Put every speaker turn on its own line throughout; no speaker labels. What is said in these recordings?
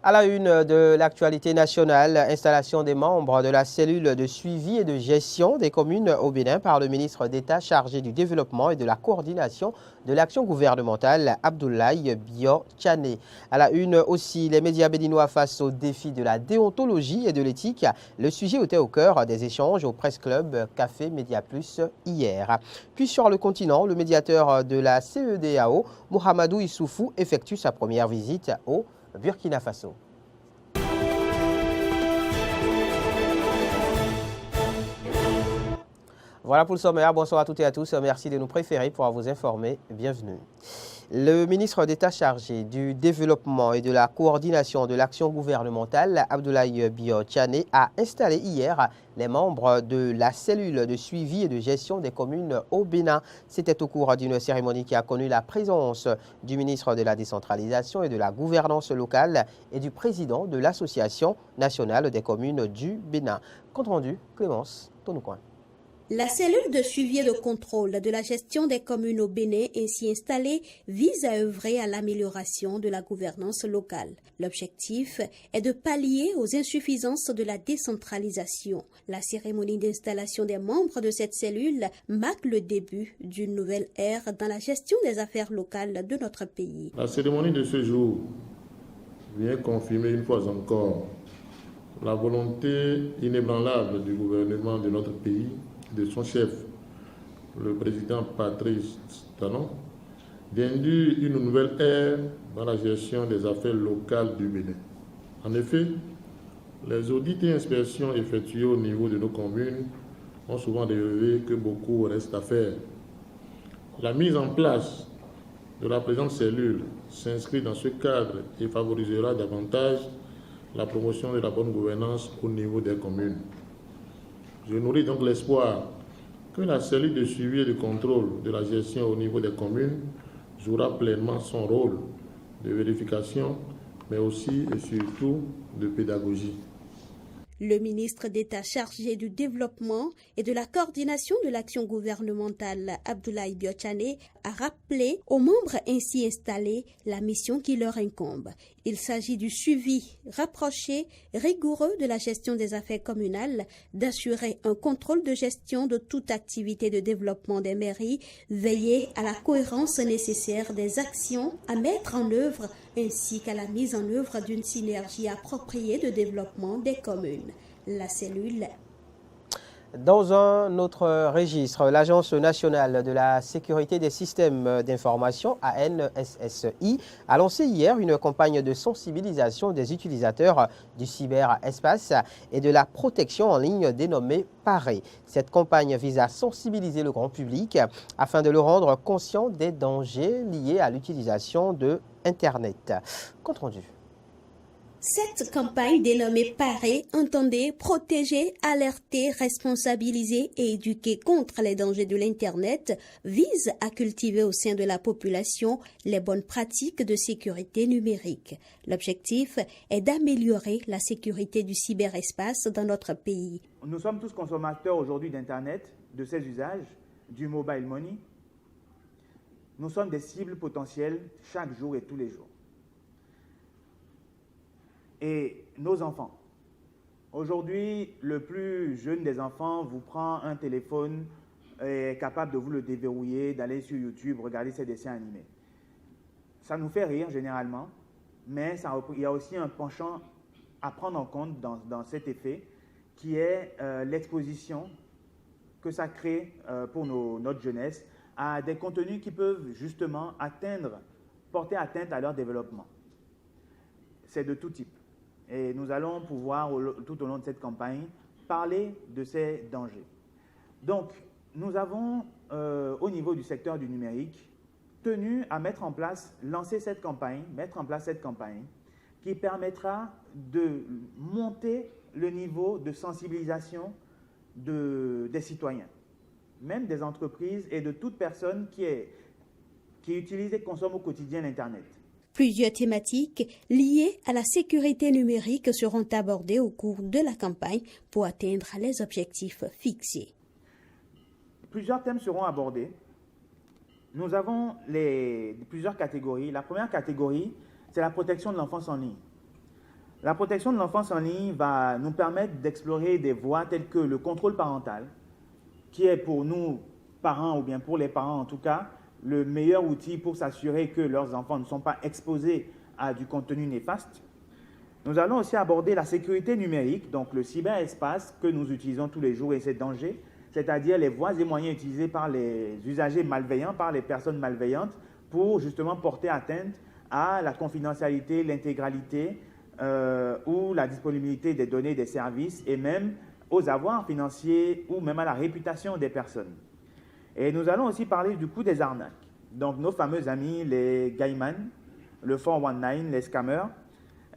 À la une de l'actualité nationale, installation des membres de la cellule de suivi et de gestion des communes au Bénin par le ministre d'État chargé du développement et de la coordination de l'action gouvernementale, Abdoulaye Bio Tchané. À la une aussi, les médias béninois face au défi de la déontologie et de l'éthique. Le sujet était au cœur des échanges au Presse Club Café Média Plus hier. Puis sur le continent, le médiateur de la CEDEAO, Mohamedou Issoufou, effectue sa première visite au Burkina Faso. Voilà pour le sommaire. Bonsoir à toutes et à tous. Merci de nous préférer pour vous informer. Bienvenue. Le ministre d'État chargé du développement et de la coordination de l'action gouvernementale, Abdoulaye Bio Tchané, a installé hier les membres de la cellule de suivi et de gestion des communes au Bénin. C'était au cours d'une cérémonie qui a connu la présence du ministre de la décentralisation et de la gouvernance locale et du président de l'Association nationale des communes du Bénin. Compte rendu, Clémence Tonoucoin.
La cellule de suivi et de contrôle de la gestion des communes au Bénin ainsi installée vise à œuvrer à l'amélioration de la gouvernance locale. L'objectif est de pallier aux insuffisances de la décentralisation. La cérémonie d'installation des membres de cette cellule marque le début d'une nouvelle ère dans la gestion des affaires locales de notre pays.
La cérémonie de ce jour vient confirmer une fois encore la volonté inébranlable du gouvernement de notre pays, de son chef, le président Patrice Talon, d'induire une nouvelle ère dans la gestion des affaires locales du Bénin. En effet, les audits et inspections effectués au niveau de nos communes ont souvent révélé que beaucoup reste à faire. La mise en place de la présente cellule s'inscrit dans ce cadre et favorisera davantage la promotion de la bonne gouvernance au niveau des communes. Je nourris donc l'espoir que la cellule de suivi et de contrôle de la gestion au niveau des communes jouera pleinement son rôle de vérification, mais aussi et surtout de pédagogie.
Le ministre d'État chargé du développement et de la coordination de l'action gouvernementale, Abdoulaye Bio Tchané, a rappelé aux membres ainsi installés la mission qui leur incombe. Il s'agit du suivi rapproché, rigoureux de la gestion des affaires communales, d'assurer un contrôle de gestion de toute activité de développement des mairies, veiller à la cohérence nécessaire des actions à mettre en œuvre ainsi qu'à la mise en œuvre d'une synergie appropriée de développement des communes. La cellule.
Dans un autre registre, l'Agence nationale de la sécurité des systèmes d'information, ANSSI, a lancé hier une campagne de sensibilisation des utilisateurs du cyberespace et de la protection en ligne dénommée PARE. Cette campagne vise à sensibiliser le grand public afin de le rendre conscient des dangers liés à l'utilisation de Internet. Compte rendu.
Cette campagne dénommée PARE entendait protéger, alerter, responsabiliser et éduquer contre les dangers de l'Internet, vise à cultiver au sein de la population les bonnes pratiques de sécurité numérique. L'objectif est d'améliorer la sécurité du cyberespace dans notre pays.
Nous sommes tous consommateurs aujourd'hui d'Internet, de ses usages, du mobile money. Nous sommes des cibles potentielles chaque jour et tous les jours. Et nos enfants. Aujourd'hui, le plus jeune des enfants vous prend un téléphone, est capable de vous le déverrouiller, d'aller sur YouTube, regarder ses dessins animés. Ça nous fait rire généralement, mais il y a aussi un penchant à prendre en compte dans cet effet, qui est l'exposition que ça crée pour notre jeunesse à des contenus qui peuvent justement porter atteinte à leur développement. C'est de tout type. Et nous allons pouvoir, tout au long de cette campagne, parler de ces dangers. Donc, nous avons, au niveau du secteur du numérique, tenu à mettre en place cette campagne qui permettra de monter le niveau de sensibilisation des citoyens, même des entreprises et de toute personne qui utilise et consomme au quotidien l'Internet.
Plusieurs thématiques liées à la sécurité numérique seront abordées au cours de la campagne pour atteindre les objectifs fixés.
Plusieurs thèmes seront abordés. Nous avons plusieurs catégories. La première catégorie, c'est la protection de l'enfance en ligne. La protection de l'enfance en ligne va nous permettre d'explorer des voies telles que le contrôle parental, qui est pour nous, parents, ou bien pour les parents en tout cas, le meilleur outil pour s'assurer que leurs enfants ne sont pas exposés à du contenu néfaste. Nous allons aussi aborder la sécurité numérique, donc le cyberespace que nous utilisons tous les jours et ses dangers, c'est-à-dire les voies et moyens utilisés par les usagers malveillants, par les personnes malveillantes, pour justement porter atteinte à la confidentialité, l'intégralité ou la disponibilité des données des services et même aux avoirs financiers ou même à la réputation des personnes. Et nous allons aussi parler du coup des arnaques. Donc nos fameux amis, les gaiman, le 419, les scammers,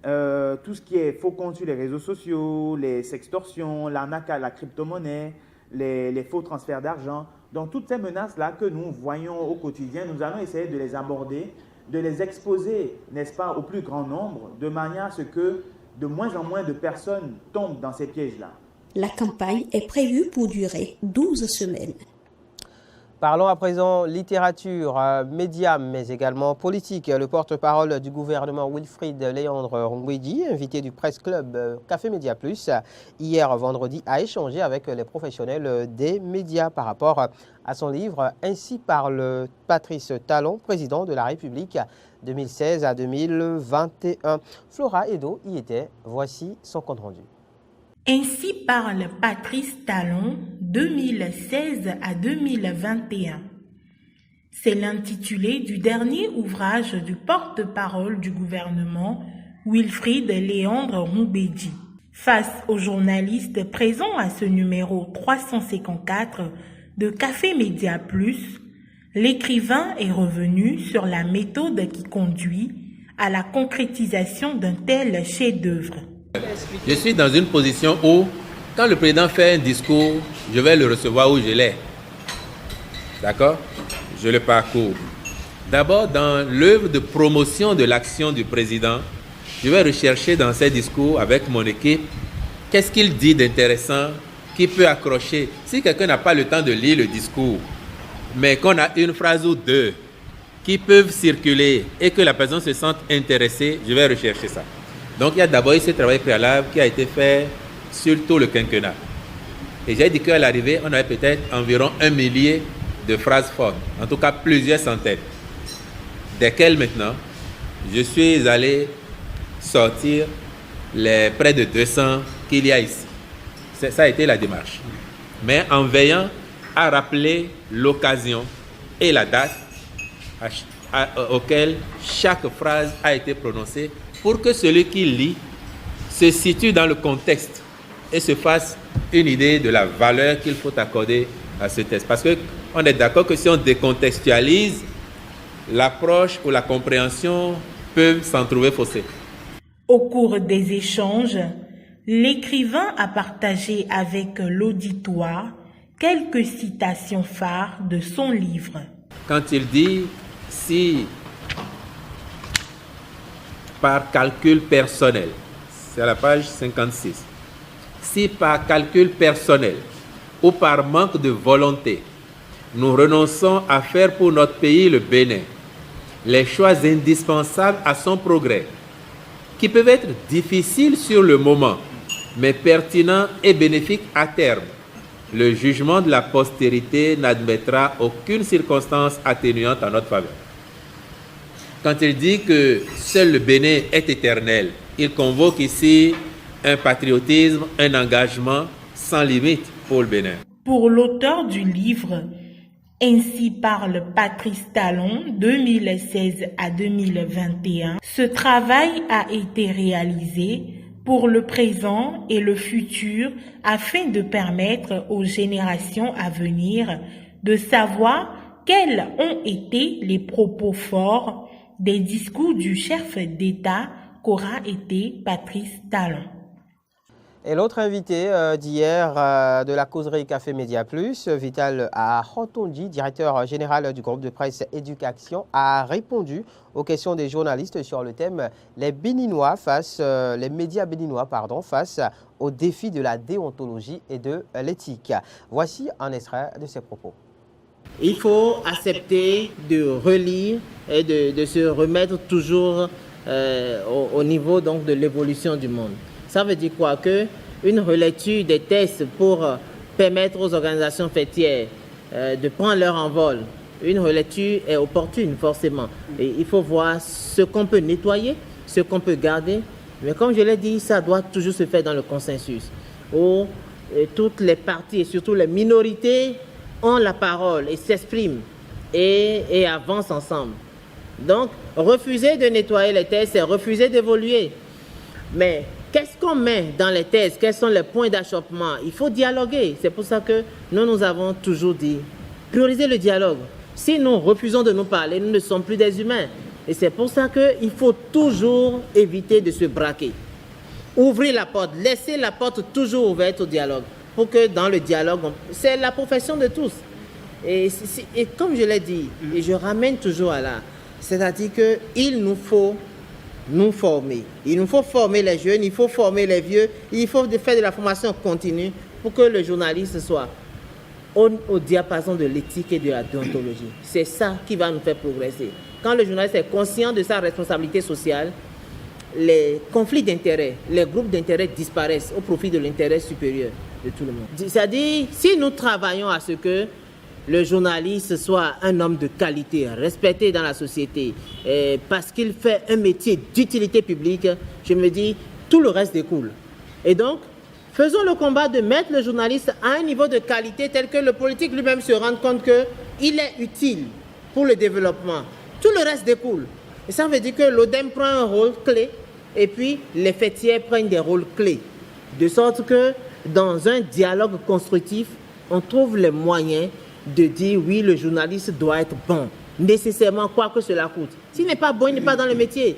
tout ce qui est faux comptes sur les réseaux sociaux, les sextorsions, l'arnaque à la crypto-monnaie, les faux transferts d'argent. Donc toutes ces menaces-là que nous voyons au quotidien, nous allons essayer de les aborder, de les exposer, n'est-ce pas, au plus grand nombre, de manière à ce que de moins en moins de personnes tombent dans ces pièges-là.
La campagne est prévue pour durer 12 semaines.
Parlons à présent littérature, médias, mais également politique. Le porte-parole du gouvernement Wilfried Léandre Ngouedi, invité du Presse Club Café Média Plus, hier vendredi, a échangé avec les professionnels des médias par rapport à son livre « Ainsi parle Patrice Talon, président de la République 2016 à 2021 ». Flora Edo y était. Voici son compte rendu.
Ainsi parle Patrice Talon, 2016 à 2021. C'est l'intitulé du dernier ouvrage du porte-parole du gouvernement, Wilfried Léandre Ngouedi. Face aux journalistes présents à ce numéro 354 de Café Média Plus, l'écrivain est revenu sur la méthode qui conduit à la concrétisation d'un tel chef-d'œuvre.
Je suis dans une position où, quand le président fait un discours, je vais le recevoir où je l'ai. D'accord? Je le parcours. D'abord, dans l'œuvre de promotion de l'action du président, je vais rechercher dans ses discours avec mon équipe, qu'est-ce qu'il dit d'intéressant, qui peut accrocher. Si quelqu'un n'a pas le temps de lire le discours, mais qu'on a une phrase ou deux qui peuvent circuler et que la personne se sente intéressée, je vais rechercher ça. Donc, il y a d'abord eu ce travail préalable qui a été fait sur tout le quinquennat. Et j'ai dit qu'à l'arrivée, on avait peut-être environ 1 millier de phrases fortes, en tout cas plusieurs centaines, desquelles maintenant, je suis allé sortir les près de 200 qu'il y a ici. Ça a été la démarche. Mais en veillant à rappeler l'occasion et la date auquel chaque phrase a été prononcée, pour que celui qui lit se situe dans le contexte et se fasse une idée de la valeur qu'il faut accorder à ce texte. Parce qu'on est d'accord que si on décontextualise, l'approche ou la compréhension peuvent s'en trouver faussée.
Au cours des échanges, l'écrivain a partagé avec l'auditoire quelques citations phares de son livre.
Quand il dit « si par calcul personnel », c'est à la page 56, « si par calcul personnel ou par manque de volonté, nous renonçons à faire pour notre pays, le Bénin, les choix indispensables à son progrès, qui peuvent être difficiles sur le moment, mais pertinents et bénéfiques à terme, le jugement de la postérité n'admettra aucune circonstance atténuante en notre faveur. » Quand il dit que seul le Bénin est éternel, il convoque ici un patriotisme, un engagement sans limite pour le Bénin.
Pour l'auteur du livre « Ainsi parle Patrice Talon, 2016 à 2021 », ce travail a été réalisé pour le présent et le futur afin de permettre aux générations à venir de savoir quels ont été les propos forts des discours du chef d'État qu'aura été Patrice Talon.
Et l'autre invité d'hier de la causerie Café Média Plus, Vital Ahotondi, directeur général du groupe de presse Éducation, a répondu aux questions des journalistes sur le thème les médias béninois face au défi de la déontologie et de l'éthique. Voici un extrait de ses propos.
Il faut accepter de relire et de se remettre toujours au niveau donc de l'évolution du monde. Ça veut dire quoi? Que une relecture des textes pour permettre aux organisations fêtières de prendre leur envol, une relecture est opportune forcément. Et il faut voir ce qu'on peut nettoyer, ce qu'on peut garder. Mais comme je l'ai dit, ça doit toujours se faire dans le consensus, où toutes les parties et surtout les minorités ont la parole et s'expriment et avancent ensemble. Donc, refuser de nettoyer les thèses, c'est refuser d'évoluer. Mais qu'est-ce qu'on met dans les thèses? Quels sont les points d'achoppement? Il faut dialoguer. C'est pour ça que nous avons toujours dit, prioriser le dialogue. Si nous refusons de nous parler, nous ne sommes plus des humains. Et c'est pour ça qu'il faut toujours éviter de se braquer. Ouvrir la porte, laisser la porte toujours ouverte au dialogue. Pour que dans le dialogue, c'est la profession de tous. Et comme je l'ai dit, et je ramène toujours à là, c'est-à-dire qu'il nous faut nous former. Il nous faut former les jeunes, il faut former les vieux, il faut faire de la formation continue pour que le journaliste soit au diapason de l'éthique et de la déontologie. C'est ça qui va nous faire progresser. Quand le journaliste est conscient de sa responsabilité sociale, les conflits d'intérêts, les groupes d'intérêts disparaissent au profit de l'intérêt supérieur de tout le monde. C'est-à-dire, si nous travaillons à ce que le journaliste soit un homme de qualité, respecté dans la société, parce qu'il fait un métier d'utilité publique, je me dis, tout le reste découle. Et donc, faisons le combat de mettre le journaliste à un niveau de qualité tel que le politique lui-même se rende compte qu'il est utile pour le développement. Tout le reste découle. Et ça veut dire que l'ODEM prend un rôle clé et puis les fêtières prennent des rôles clés. De sorte que dans un dialogue constructif, on trouve les moyens de dire oui, le journaliste doit être bon, nécessairement quoi que cela coûte. S'il n'est pas bon, il n'est pas dans le métier.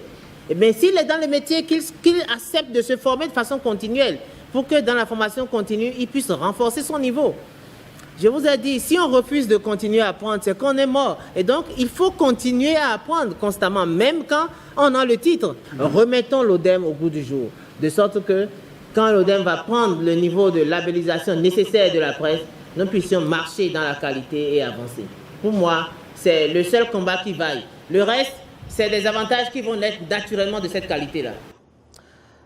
Et bien s'il est dans le métier, qu'il accepte de se former de façon continuelle pour que dans la formation continue, il puisse renforcer son niveau. Je vous ai dit, si on refuse de continuer à apprendre, c'est qu'on est mort. Et donc, il faut continuer à apprendre constamment, même quand on a le titre. Remettons l'ODEM au goût du jour, de sorte que quand l'ODEM va prendre le niveau de labellisation nécessaire de la presse, nous puissions marcher dans la qualité et avancer. Pour moi, c'est le seul combat qui vaille. Le reste, c'est des avantages qui vont naître naturellement de cette qualité-là.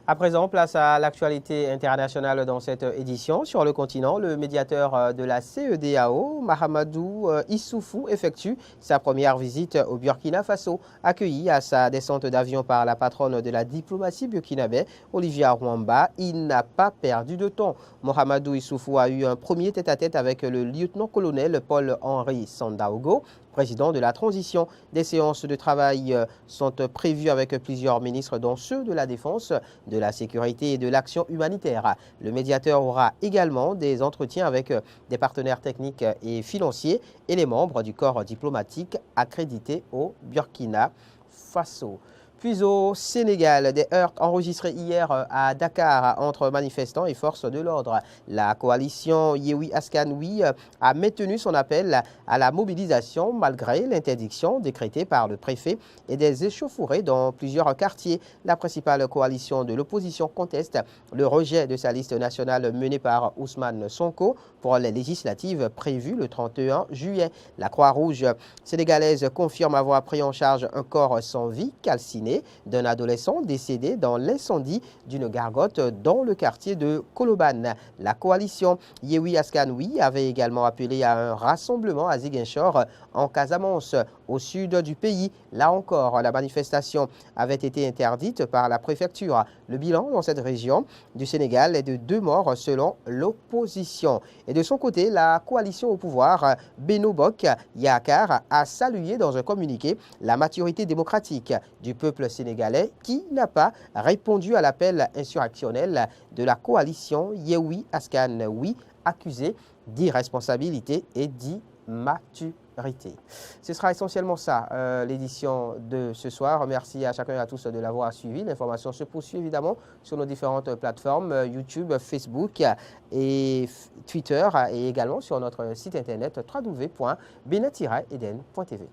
À présent, place à l'actualité internationale dans cette édition. Sur le continent, le médiateur de la CEDEAO, Mahamadou Issoufou, effectue sa première visite au Burkina Faso, accueilli à sa descente d'avion par la patronne de la diplomatie burkinabé, Olivia Rwamba. Il n'a pas perdu de temps. Mahamadou Issoufou a eu un premier tête-à-tête avec le lieutenant-colonel Paul-Henri Sandaogo, président de la transition. Des séances de travail sont prévues avec plusieurs ministres, dont ceux de la Défense, de la Sécurité et de l'Action humanitaire. Le médiateur aura également des entretiens avec des partenaires techniques et financiers et les membres du corps diplomatique accrédité au Burkina Faso. Puis au Sénégal, des heurts enregistrés hier à Dakar entre manifestants et forces de l'ordre. La coalition Yewwi Askan Wi a maintenu son appel à la mobilisation malgré l'interdiction décrétée par le préfet et des échauffourées dans plusieurs quartiers. La principale coalition de l'opposition conteste le rejet de sa liste nationale menée par Ousmane Sonko pour les législatives prévues le 31 juillet. La Croix-Rouge sénégalaise confirme avoir pris en charge un corps sans vie calciné d'un adolescent décédé dans l'incendie d'une gargote dans le quartier de Koloban. La coalition Yewwi Askan Wi avait également appelé à un rassemblement à Ziguinchor en Casamance, au sud du pays. Là encore, la manifestation avait été interdite par la préfecture. Le bilan dans cette région du Sénégal est de 2 morts selon l'opposition. Et de son côté, la coalition au pouvoir, Benno Bokk Yakaar, a salué dans un communiqué la maturité démocratique du peuple sénégalais qui n'a pas répondu à l'appel insurrectionnel de la coalition Yewwi Askan Wi, accusée d'irresponsabilité et d'immaturité. Ce sera essentiellement ça, l'édition de ce soir. Merci à chacun et à tous de l'avoir suivi. L'information se poursuit évidemment sur nos différentes plateformes, YouTube, Facebook et Twitter, et également sur notre site internet www.benet-eden.tv.